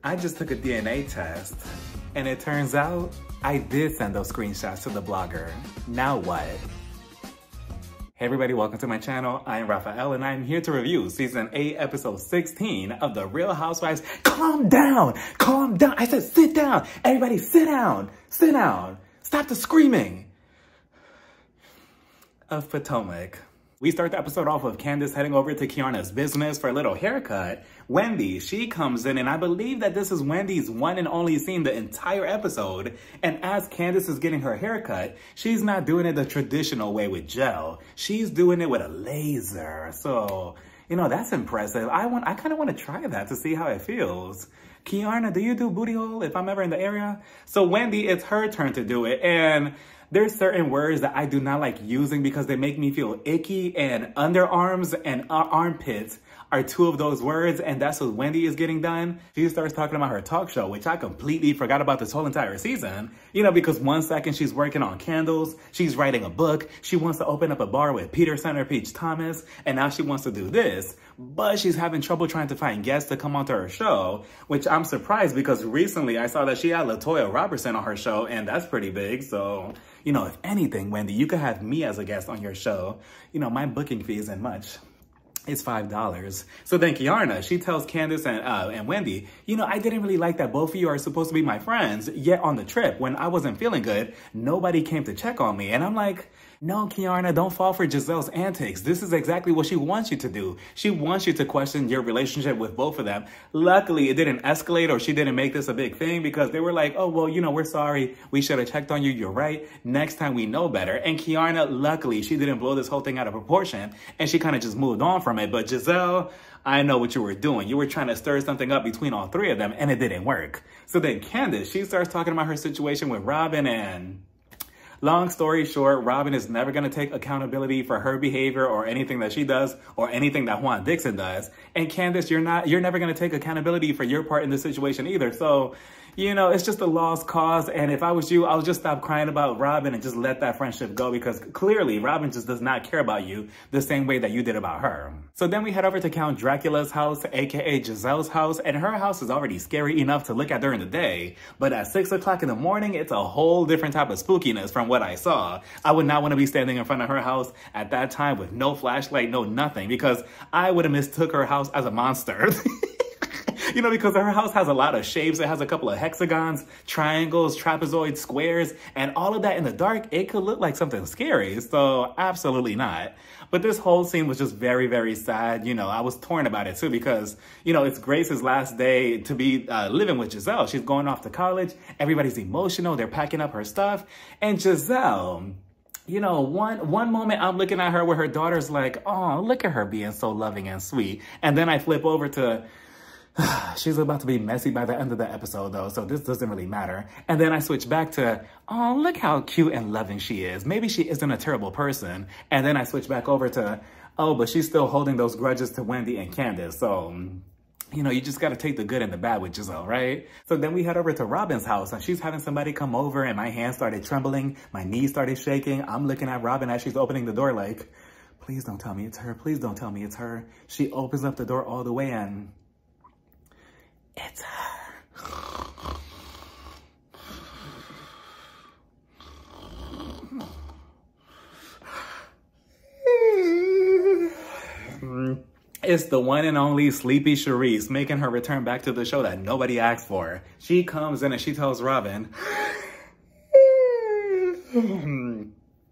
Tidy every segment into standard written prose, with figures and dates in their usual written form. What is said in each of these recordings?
I just took a DNA test, and it turns out I did send those screenshots to the blogger. Now what? Hey everybody, welcome to my channel. I am Raphael, and I'm here to review Season 8, Episode 16 of The Real Housewives. Calm down! Calm down! I said sit down! Everybody sit down! Sit down! Stop the screaming! Of Potomac. We start the episode off with Candace heading over to Kiana's business for a little haircut. Wendy, she comes in, and I believe that this is Wendy's one and only scene the entire episode. And as Candace is getting her haircut, she's not doing it the traditional way with gel. She's doing it with a laser. So, you know, that's impressive. I kind of want to try that to see how it feels. Kiana, do you do booty hole if I'm ever in the area? So Wendy, it's her turn to do it. And there's certain words that I do not like using because they make me feel icky, and underarms and armpits are two of those words, and that's what Wendy is getting done. She starts talking about her talk show, which I completely forgot about this whole entire season. You know, because one second she's working on candles, she's writing a book, she wants to open up a bar with Peter Center Peach Thomas, and now she wants to do this. But she's having trouble trying to find guests to come onto her show, which I'm surprised because recently I saw that she had LaToya Robertson on her show, and that's pretty big. So, you know, if anything, Wendy, you could have me as a guest on your show. You know, my booking fee isn't much. It's $5. So then Kiana, she tells Candace and Wendy, you know, I didn't really like that both of you are supposed to be my friends, yet on the trip, when I wasn't feeling good, nobody came to check on me. And I'm like, no, Kiana, don't fall for Giselle's antics. This is exactly what she wants you to do. She wants you to question your relationship with both of them. Luckily, it didn't escalate, or she didn't make this a big thing, because they were like, oh, well, you know, we're sorry. We should have checked on you. You're right. Next time we know better. And Kiana, luckily, she didn't blow this whole thing out of proportion, and she kind of just moved on from it. But Giselle, I know what you were doing. You were trying to stir something up between all three of them, and it didn't work. So then Candace, she starts talking about her situation with Robin, and long story short, Robin is never going to take accountability for her behavior or anything that she does or anything that Juan Dixon does. And Candace, you're never going to take accountability for your part in this situation either. So, you know, it's just a lost cause. And if I was you, I'll just stop crying about Robin and just let that friendship go, because clearly Robin just does not care about you the same way that you did about her. So then we head over to Count Dracula's house, aka Giselle's house, and her house is already scary enough to look at during the day. But at 6 o'clock in the morning, it's a whole different type of spookiness from what I saw. I would not want to be standing in front of her house at that time with no flashlight, no nothing, because I would have mistook her house as a monster. You know, because her house has a lot of shapes. It has a couple of hexagons, triangles, trapezoids, squares, and all of that in the dark, it could look like something scary. So absolutely not. But this whole scene was just very, very sad. You know, I was torn about it too, because, you know, it's Grace's last day to be living with Giselle. She's going off to college. Everybody's emotional. They're packing up her stuff. And Giselle, you know, one moment I'm looking at her where her daughter's like, oh, look at her being so loving and sweet. And then I flip over to, she's about to be messy by the end of the episode, though, so this doesn't really matter. And then I switch back to, oh, look how cute and loving she is. Maybe she isn't a terrible person. And then I switch back over to, oh, but she's still holding those grudges to Wendy and Candace. So, you know, you just got to take the good and the bad with Giselle, right? So then we head over to Robin's house, and she's having somebody come over, and my hands started trembling. My knees started shaking. I'm looking at Robin as she's opening the door like, please don't tell me it's her. Please don't tell me it's her. She opens up the door all the way, and it's her. It's the one and only Sleepy Charisse making her return back to the show that nobody asked for. She comes in and she tells Robin,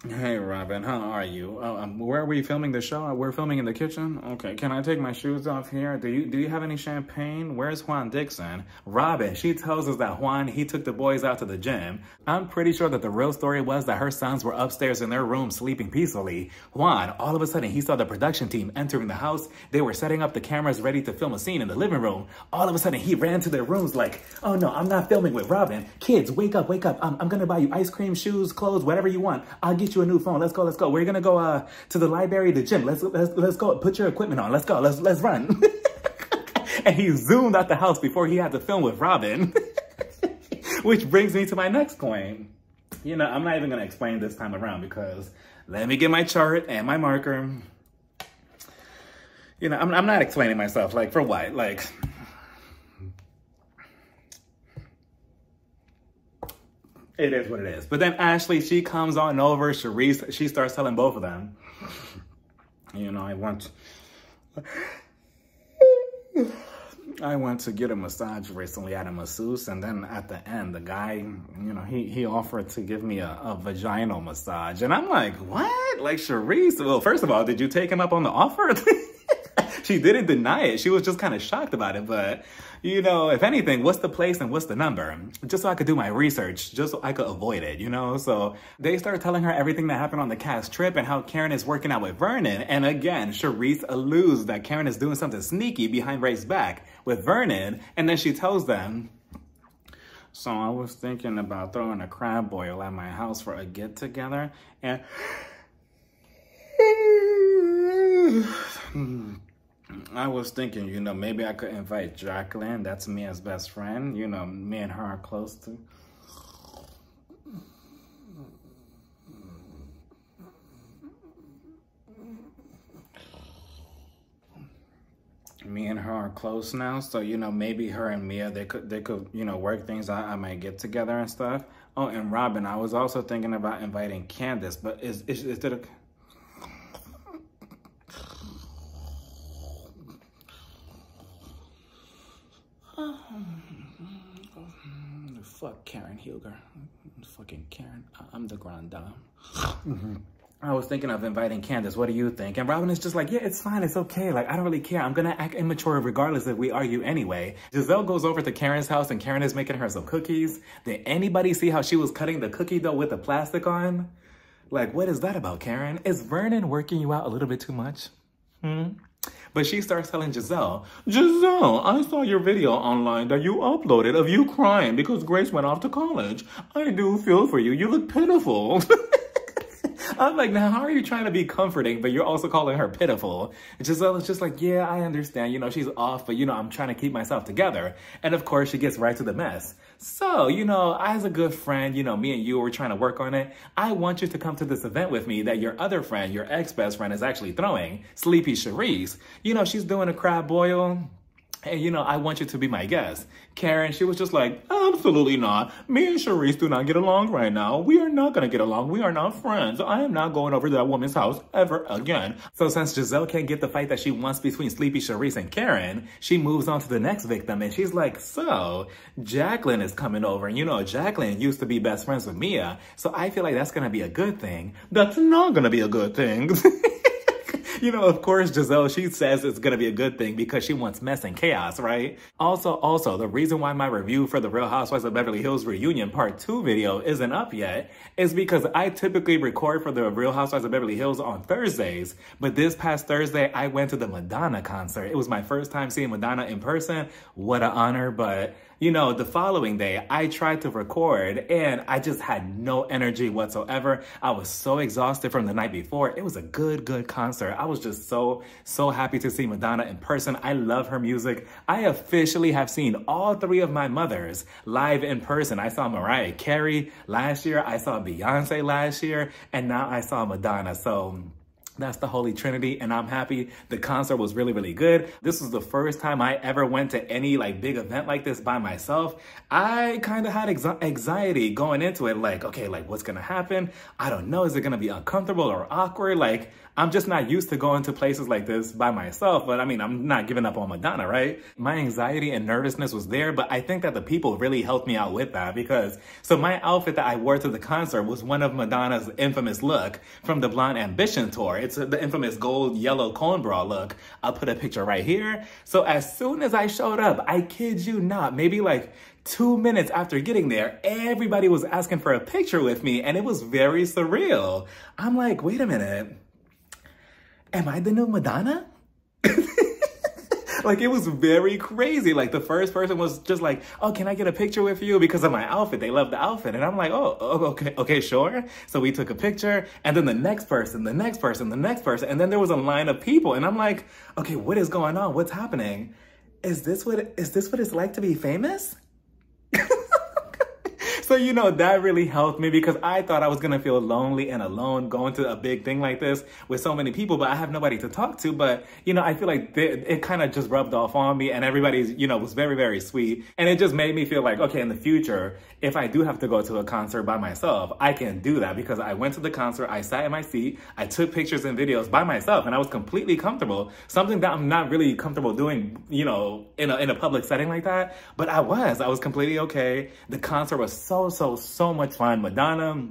hey, Robin, how are you? Where are we filming the show? We're filming in the kitchen? Okay, can I take my shoes off here? Do you have any champagne? Where's Juan Dixon? Robin, she tells us that Juan, he took the boys out to the gym. I'm pretty sure that the real story was that her sons were upstairs in their room sleeping peacefully. Juan, all of a sudden, he saw the production team entering the house. They were setting up the cameras ready to film a scene in the living room. All of a sudden, he ran to their rooms like, oh no, I'm not filming with Robin. Kids, wake up, wake up. I'm gonna buy you ice cream, shoes, clothes, whatever you want. I'll get you a new phone. Let's go, let's go. We're gonna go to the library, the gym. Let's go. Put your equipment on. Let's go. Let's run. And he zoomed out the house before he had to film with Robin. Which brings me to my next point. You know, I'm not even gonna explain this time around, because let me get my chart and my marker. You know, I'm not explaining myself. Like, for what? Like, It is what it is. But then Ashley, she comes on over. Charisse, she starts telling both of them, you know, I went to get a massage recently at a masseuse, and then at the end, the guy, you know, he offered to give me a vaginal massage. And I'm like, what? Like, Charisse? Well, first of all, did you take him up on the offer? She didn't deny it. She was just kind of shocked about it. But, you know, if anything, what's the place and what's the number? Just so I could do my research, just so I could avoid it, you know? So they started telling her everything that happened on the cast trip and how Karen is working out with Vernon. And again, Charisse alludes that Karen is doing something sneaky behind Ray's back with Vernon. And then she tells them, so I was thinking about throwing a crab boil at my house for a get-together. And I was thinking, you know, maybe I could invite Jacqueline. That's Mia's best friend. You know, me and her are close to. Me and her are close now, so, you know, maybe her and Mia, they could, you know, work things out. I might get together and stuff. Oh, and Robin, I was also thinking about inviting Candace, but is it a... Fuck Karen Huger. Fucking Karen. I'm the grand dame. I was thinking of inviting Candace. What do you think? And Robin is just like, yeah, it's fine. It's okay. Like, I don't really care. I'm going to act immature regardless if we argue anyway. Giselle goes over to Karen's house and Karen is making her some cookies. Did anybody see how she was cutting the cookie dough with the plastic on? Like, what is that about, Karen? Is Vernon working you out a little bit too much? But she starts telling Giselle, I saw your video online that you uploaded of you crying because Grace went off to college. I do feel for you. You look pitiful. I'm like, now how are you trying to be comforting, but you're also calling her pitiful? And Giselle is just like, yeah, I understand. You know, she's off, but, you know, I'm trying to keep myself together. And of course, she gets right to the mess. So, you know, as a good friend, you know, me and you were trying to work on it. I want you to come to this event with me that your other friend, your ex-best friend, is actually throwing, Sleepy Charisse. You know, she's doing a crab boil. And, you know, I want you to be my guest. Karen, she was just like, absolutely not. Me and Charisse do not get along right now. We are not going to get along. We are not friends. I am not going over to that woman's house ever again. So since Giselle can't get the fight that she wants between Sleepy Charisse and Karen, she moves on to the next victim. And she's like, so Jacqueline is coming over. And, you know, Jacqueline used to be best friends with Mia. So I feel like that's going to be a good thing. That's not going to be a good thing. You know, of course, Giselle, she says it's going to be a good thing because she wants mess and chaos, right? Also, the reason why my review for the Real Housewives of Beverly Hills Reunion Part 2 video isn't up yet is because I typically record for the Real Housewives of Beverly Hills on Thursdays. But this past Thursday, I went to the Madonna concert. It was my first time seeing Madonna in person. What an honor. But, you know, the following day, I tried to record and I just had no energy whatsoever. I was so exhausted from the night before. It was a good concert. I was just so happy to see Madonna in person. I love her music. I officially have seen all three of my mothers live in person. I saw Mariah Carey last year. I saw Beyonce last year. And now I saw Madonna. So that's the Holy Trinity, and I'm happy. The concert was really good. This was the first time I ever went to any like big event like this by myself. I kind of had anxiety going into it, like, okay, like what's gonna happen? I don't know, is it gonna be uncomfortable or awkward? Like, I'm just not used to going to places like this by myself, but I mean, I'm not giving up on Madonna, right? My anxiety and nervousness was there, but I think that the people really helped me out with that because, so my outfit that I wore to the concert was one of Madonna's infamous look from the Blonde Ambition tour. It's the infamous gold yellow cone bra look. I'll put a picture right here. So as soon as I showed up, I kid you not, maybe like 2 minutes after getting there, everybody was asking for a picture with me and it was very surreal. I'm like, wait a minute. Am I the new Madonna? Like, it was very crazy. Like, the first person was just like, oh, can I get a picture with you? Because of my outfit. They love the outfit. And I'm like, oh, okay, sure. So we took a picture. And then the next person, the next person, the next person. And then there was a line of people. And I'm like, okay, what is going on? What's happening? Is this what it's like to be famous? So, you know, that really helped me because I thought I was going to feel lonely and alone going to a big thing like this with so many people, but I have nobody to talk to. But, you know, I feel like it kind of just rubbed off on me, and everybody's, you know, was very, very sweet. And it just made me feel like, okay, in the future, if I do have to go to a concert by myself, I can do that because I went to the concert, I sat in my seat, I took pictures and videos by myself, and I was completely comfortable. Something that I'm not really comfortable doing, you know, in a public setting like that. But I was completely okay. The concert was so much fun. Madonna,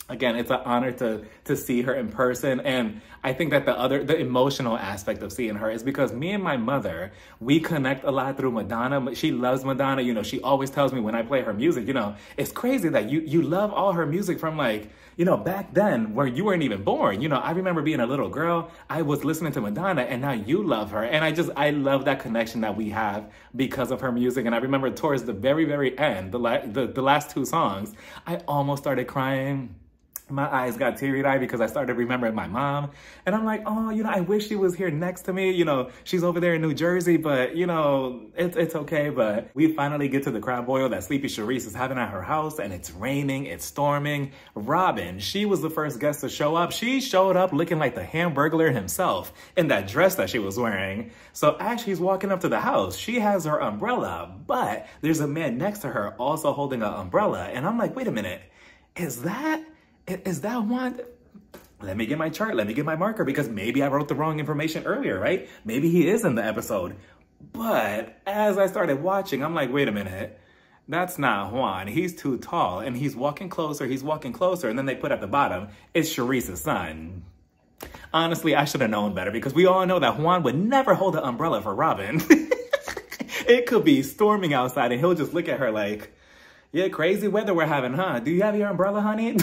again, it's an honor to see her in person. And I think that the emotional aspect of seeing her is because me and my mother, we connect a lot through Madonna. She loves Madonna. You know, she always tells me when I play her music, you know, it's crazy that you love all her music from, like, you know, back then where you weren't even born. You know, I remember being a little girl, I was listening to Madonna, and now you love her. And I love that connection that we have because of her music. And I remember towards the very end, the last two songs, I almost started crying. My eyes got teary-eyed because I started remembering my mom. And I'm like, oh, you know, I wish she was here next to me. You know, she's over there in New Jersey, but, you know, it's okay. But we finally get to the crab boil that Sleepy Charisse is having at her house, and it's raining, it's storming. Robin, she was the first guest to show up. She showed up looking like the Hamburglar himself in that dress that she was wearing. So as she's walking up to the house, she has her umbrella, but there's a man next to her also holding an umbrella. And I'm like, wait a minute, is that one? Let me get my chart. Let me get my marker because maybe I wrote the wrong information earlier, right? Maybe he is in the episode. But as I started watching, I'm like, wait a minute. That's not Juan. He's too tall. And he's walking closer. And then they put at the bottom, it's Charisse's son. Honestly, I should have known better because we all know that Juan would never hold an umbrella for Robin. It could be storming outside and he'll just look at her like, yeah, crazy weather we're having, huh? Do you have your umbrella, honey?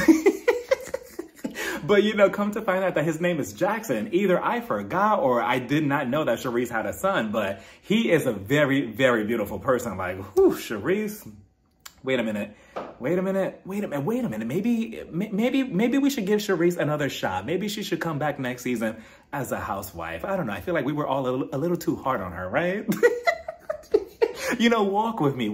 But, you know, come to find out that his name is Jackson. Either I forgot or I did not know that Charisse had a son, but he is a very, very beautiful person. Like, whew, Charisse. Wait a minute. Maybe we should give Charisse another shot. Maybe she should come back next season as a housewife. I don't know. I feel like we were all a little too hard on her, right? You know, walk with me,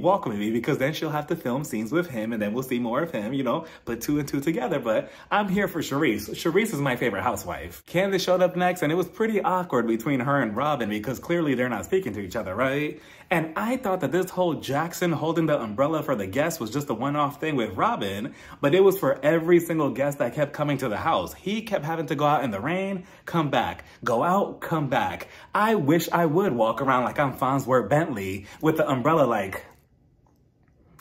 because then she'll have to film scenes with him and then we'll see more of him, you know, put two and two together. But I'm here for Charisse. Charisse is my favorite housewife. Candace showed up next and it was pretty awkward between her and Robin because clearly they're not speaking to each other, right? And I thought that this whole Jackson holding the umbrella for the guests was just a one-off thing with Robin, but it was for every single guest that kept coming to the house. He kept having to go out in the rain, come back, go out, come back. I wish I would walk around like I'm Farnsworth Bentley with the umbrella like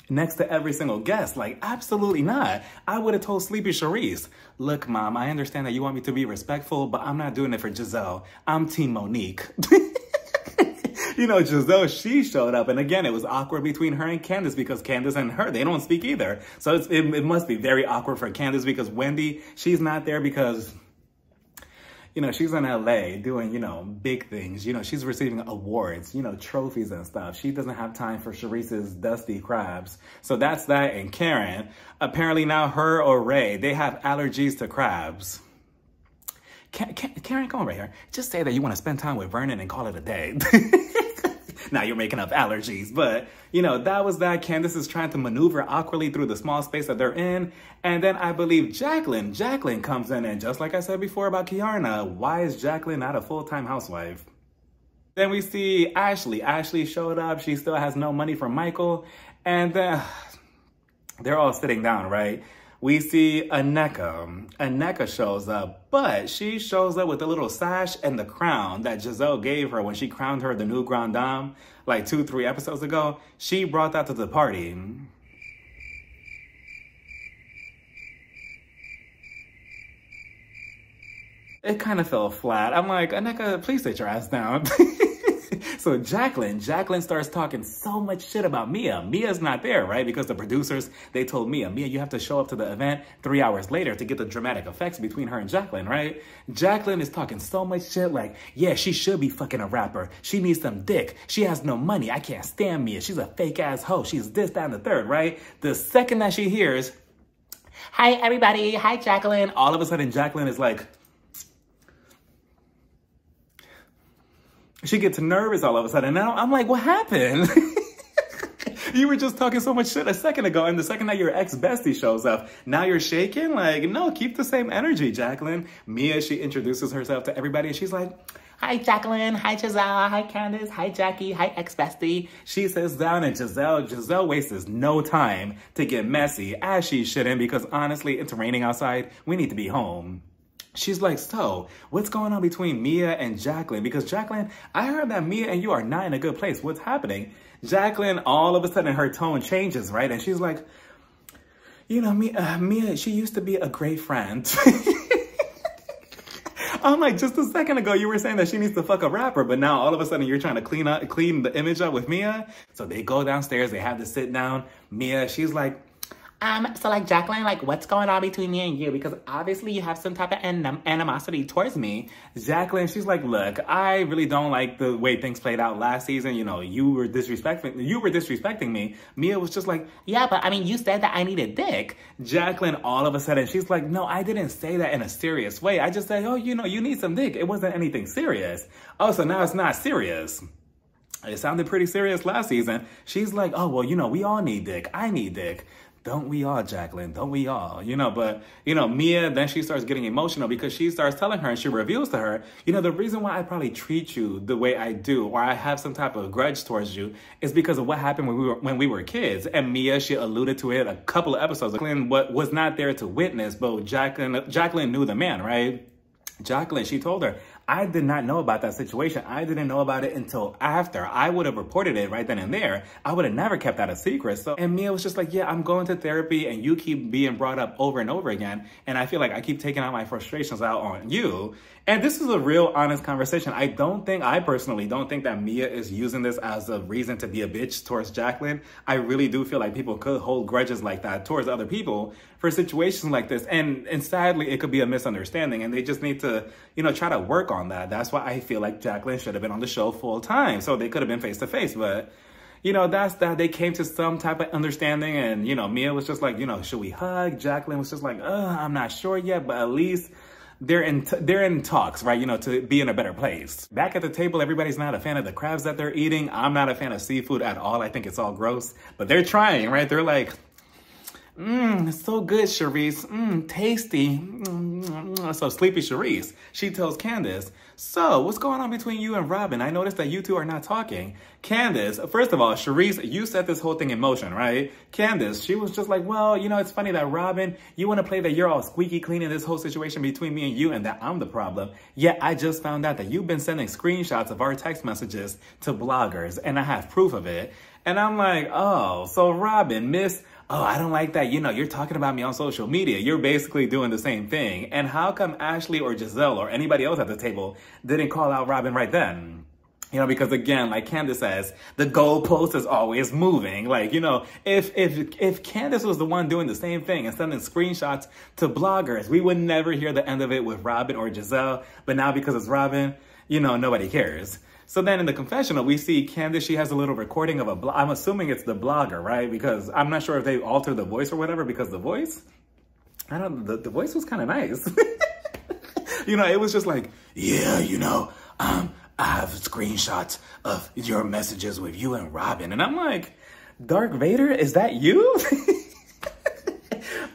next to every single guest. Like, absolutely not. I would have told Sleepy Charisse, look, Mom, I understand that you want me to be respectful, but I'm not doing it for Giselle. I'm Team Monique. You know, Giselle, she showed up. And again, it was awkward between her and Candace because Candace and her, they don't speak either. So it must be very awkward for Candace because Wendy, she's not there because, you know, she's in LA doing, you know, big things. You know, she's receiving awards, you know, trophies and stuff. She doesn't have time for Charisse's dusty crabs. So that's that. And Karen, apparently now her or Ray, they have allergies to crabs. Karen, come on right here. Just say that you want to spend time with Vernon and call it a day. Now you're making up allergies. But, you know, that was that. Candace is trying to maneuver awkwardly through the small space that they're in. And then I believe Jacqueline comes in. And just like I said before about Kiarna, why is Jacqueline not a full-time housewife? Then we see Ashley. Ashley showed up. She still has no money from Michael. And then they're all sitting down, right? We see Aneka. Aneka shows up, but she shows up with a little sash and the crown that Giselle gave her when she crowned her the new Grande Dame like 2-3 episodes ago. She brought that to the party. It kind of fell flat. I'm like, Aneka, please sit your ass down. So Jacqueline starts talking so much shit about Mia. Mia's not there, right? Because the producers, they told Mia, you have to show up to the event 3 hours later to get the dramatic effects between her and Jacqueline, right? Jacqueline is talking so much shit like, yeah, she should be fucking a rapper. She needs some dick. She has no money. I can't stand Mia. She's a fake ass hoe. She's this, that, and the third, right? The second that she hears, hi, everybody. Hi, Jacqueline. All of a sudden, Jacqueline is like, she gets nervous all of a sudden. Now I'm like, what happened? You were just talking so much shit a second ago, and the second that your ex-bestie shows up, now you're shaking? Like, no, keep the same energy, Jacqueline. Mia, she introduces herself to everybody, and she's like, hi, Jacqueline. Hi, Giselle. Hi, Candace. Hi, Jackie. Hi, ex-bestie. She sits down, and Giselle wastes no time to get messy, as she shouldn't, because honestly, it's raining outside. We need to be home. She's like, so, what's going on between Mia and Jacqueline? Because Jacqueline, I heard that Mia and you are not in a good place. What's happening? Jacqueline, all of a sudden, her tone changes, right? And she's like, you know, Mia, she used to be a great friend. I'm like, just a second ago, you were saying that she needs to fuck a rapper, but now all of a sudden you're trying to clean the image up with Mia. So they go downstairs, they have to sit down. Mia, she's like, so like, Jacqueline, like, what's going on between me and you? Because obviously you have some type of animosity towards me. Jacqueline, she's like, look, I really don't like the way things played out last season. You know, you were disrespecting me. Mia was just like, yeah, but I mean, you said that I needed dick. Jacqueline, all of a sudden, she's like, no, I didn't say that in a serious way. I just said, oh, you know, you need some dick. It wasn't anything serious. Oh, so now it's not serious. It sounded pretty serious last season. She's like, oh, well, you know, we all need dick. I need dick. Don't we all, Jacqueline? Don't we all? You know, but, you know, Mia, then she starts getting emotional because she starts telling her and she reveals to her, you know, the reason why I probably treat you the way I do or I have some type of grudge towards you is because of what happened when we were kids. And Mia, she alluded to it a couple of episodes. Jacqueline was not there to witness, but Jacqueline knew the man, right? Jacqueline, she told her, I did not know about that situation. I didn't know about it until after. I would have reported it right then and there. I would have never kept that a secret. So, and Mia was just like, yeah, I'm going to therapy and you keep being brought up over and over again. And I feel like I keep taking out my frustrations out on you. And this is a real honest conversation. I personally don't think that Mia is using this as a reason to be a bitch towards Jacqueline. I really do feel like people could hold grudges like that towards other people for situations like this. And sadly, it could be a misunderstanding and they just need to, you know, try to work on that. That's why I feel like Jacqueline should have been on the show full time. So they could have been face to face, but you know, that's that they came to some type of understanding and, you know, Mia was just like, you know, should we hug? Jacqueline was just like, I'm not sure yet, but at least they're in talks, right? You know, to be in a better place. Back at the table, everybody's not a fan of the crabs that they're eating. I'm not a fan of seafood at all. I think it's all gross, but they're trying, right? They're like, it's so good, Charisse. Tasty. So sleepy Charisse, she tells Candace, so what's going on between you and Robin? I noticed that you two are not talking. Candace, first of all, Charisse, you set this whole thing in motion, right? Candace, she was just like, well, you know, it's funny that Robin, you want to play that you're all squeaky clean in this whole situation between me and you and that I'm the problem. Yet I just found out that you've been sending screenshots of our text messages to bloggers and I have proof of it. And I'm like, oh, so Robin, oh, I don't like that. You know, you're talking about me on social media. You're basically doing the same thing. And how come Ashley or Giselle or anybody else at the table didn't call out Robin right then? You know, because again, like Candace says, the goalpost is always moving. Like, you know, if Candace was the one doing the same thing and sending screenshots to bloggers, we would never hear the end of it with Robin or Giselle. But now because it's Robin, you know, nobody cares. So then in the confessional, we see Candace, she has a little recording of I'm assuming it's the blogger, right? Because I'm not sure if they altered the voice or whatever, because the voice, the voice was kind of nice. You know, it was just like, yeah, you know, I have screenshots of your messages with you and Robin. And I'm like, Darth Vader, is that you?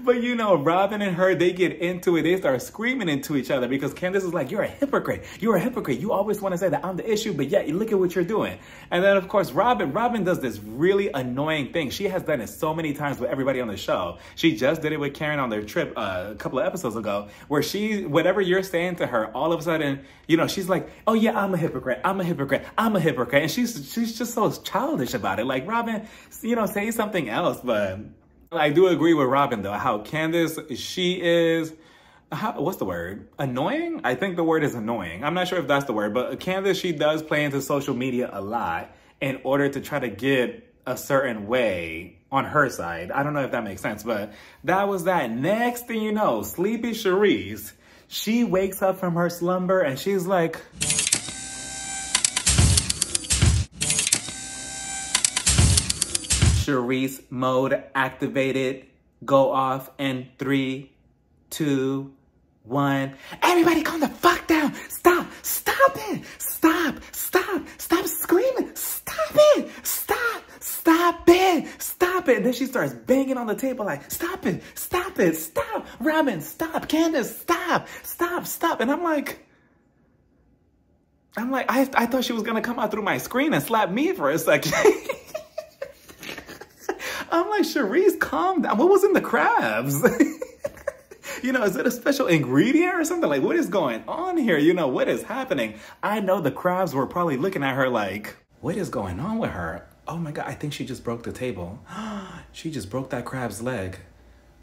But you know, Robin and her, they get into it. They start screaming into each other because Candace is like, you're a hypocrite. You're a hypocrite. You always want to say that I'm the issue, but yeah, look at what you're doing. And then of course, Robin does this really annoying thing. She has done it so many times with everybody on the show. She just did it with Karen on their trip a couple of episodes ago, where whatever you're saying to her, all of a sudden, you know, she's like, oh yeah, I'm a hypocrite. I'm a hypocrite. I'm a hypocrite. And she's just so childish about it. Like, Robin, you know, say something else, but I do agree with Robin, though, how Candace, she is, what's the word? Annoying? I think the word is annoying. I'm not sure if that's the word, but Candace, she does play into social media a lot in order to try to get a certain way on her side. I don't know if that makes sense, but that was that. Next thing you know, sleepy Charisse, she wakes up from her slumber and she's like, Charisse mode activated, go off in 3, 2, 1. Everybody calm the fuck down. Stop it. Stop screaming. Stop it. Stop. stop it, stop it. And then she starts banging on the table like, stop it, stop it, stop. Robin, stop. Candace, stop, stop, stop. And I'm like, I thought she was going to come out through my screen and slap me for a second. I'm like, Charisse, calm down. What was in the crabs? You know, is it a special ingredient or something? Like, what is going on here? You know, what is happening? I know the crabs were probably looking at her like, what is going on with her? Oh my God, I think she just broke the table. She just broke that crab's leg.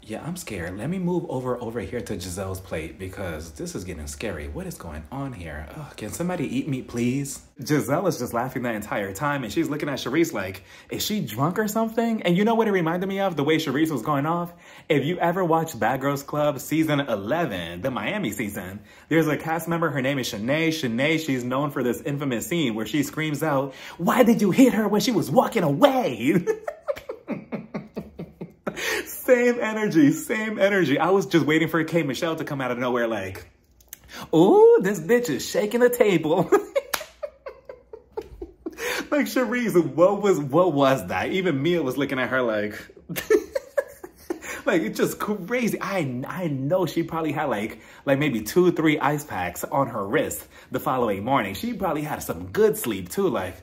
Yeah, I'm scared. Let me move over here to Giselle's plate because this is getting scary. What is going on here? Oh, can somebody eat me, please? Giselle is just laughing the entire time and she's looking at Charisse like, is she drunk or something? And you know what it reminded me of? The way Charisse was going off? If you ever watched Bad Girls Club season 11, the Miami season, there's a cast member, her name is Shanae. Shanae, she's known for this infamous scene where she screams out, why did you hit her when she was walking away? Same energy, same energy. I was just waiting for K. Michelle to come out of nowhere like, ooh, this bitch is shaking the table. Like, Charisse, what was that? Even Mia was looking at her like, like, it's just crazy. I know she probably had like maybe 2 or 3 ice packs on her wrist the following morning. She probably had some good sleep too. Like,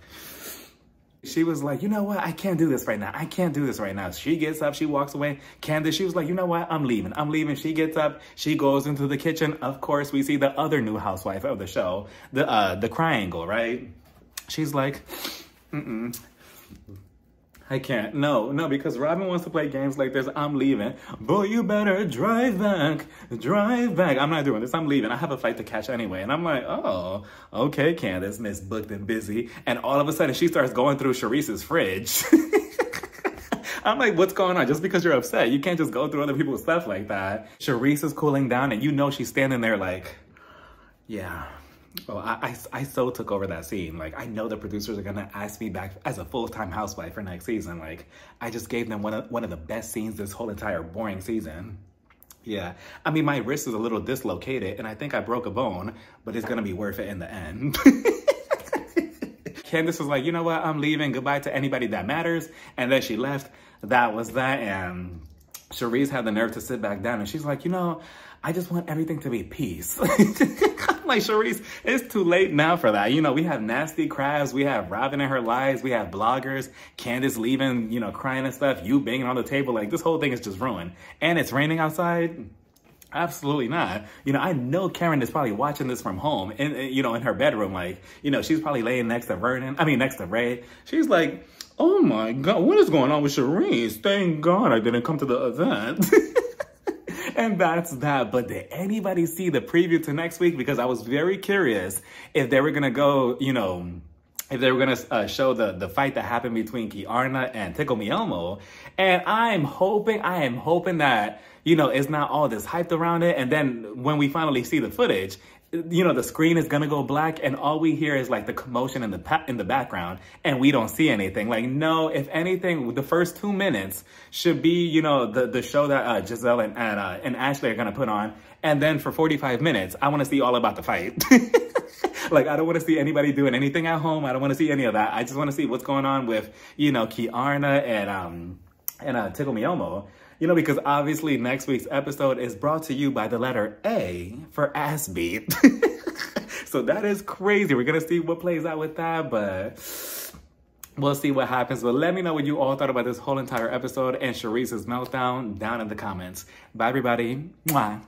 she was like, you know what? I can't do this right now. I can't do this right now. She gets up, she walks away. Candace, she was like, you know what? I'm leaving. I'm leaving. She gets up, she goes into the kitchen. Of course, we see the other new housewife of the show, the triangle, right? She's like, I can't. No, because Robin wants to play games like this. I'm leaving. Boy, you better drive back. Drive back. I'm not doing this. I'm leaving. I have a flight to catch anyway. And I'm like, oh, okay, Candace, Miss Booked and Busy. And all of a sudden, she starts going through Charisse's fridge. I'm like, what's going on? Just because you're upset, you can't just go through other people's stuff like that. Charisse is cooling down, and you know she's standing there like, yeah. Well, I so took over that scene. Like, I know the producers are gonna ask me back as a full-time housewife for next season. Like, I just gave them one of the best scenes this whole entire boring season. Yeah, I mean, my wrist is a little dislocated, and I think I broke a bone, but it's gonna be worth it in the end. Candace was like, you know what? I'm leaving. Goodbye to anybody that matters. And then she left. That was that. And Charisse had the nerve to sit back down, and she's like, you know, I just want everything to be peace. I'm like, Charisse, it's too late now for that. You know, we have nasty crabs. We have Robin and her lies. We have bloggers. Candace leaving, you know, crying and stuff. You banging on the table. Like, this whole thing is just ruined. And it's raining outside. Absolutely not. You know, I know Karen is probably watching this from home you know, in her bedroom. Like, you know, she's probably laying next to Ray. She's like, oh my God, what is going on with Charisse? Thank God I didn't come to the event. And that's that. But did anybody see the preview to next week? Because I was very curious if they were going to go, you know, if they were going to show the fight that happened between Kiarna and Tickle Me Elmo. And I am hoping that, you know, it's not all this hyped around it. And then when we finally see the footage, you know, the screen is going to go black and all we hear is like the commotion in the background and we don't see anything. Like, no, if anything, the first 2 minutes should be, you know, the show that Giselle and Ashley are going to put on. And then for 45 minutes, I want to see all about the fight. Like, I don't want to see anybody doing anything at home. I don't want to see any of that. I just want to see what's going on with, you know, Kiarna and Tickle Me Elmo. You know, because obviously next week's episode is brought to you by the letter A for ass beat. So that is crazy. We're going to see what plays out with that, but we'll see what happens. But let me know what you all thought about this whole entire episode and Charisse's meltdown down in the comments. Bye, everybody. Mwah.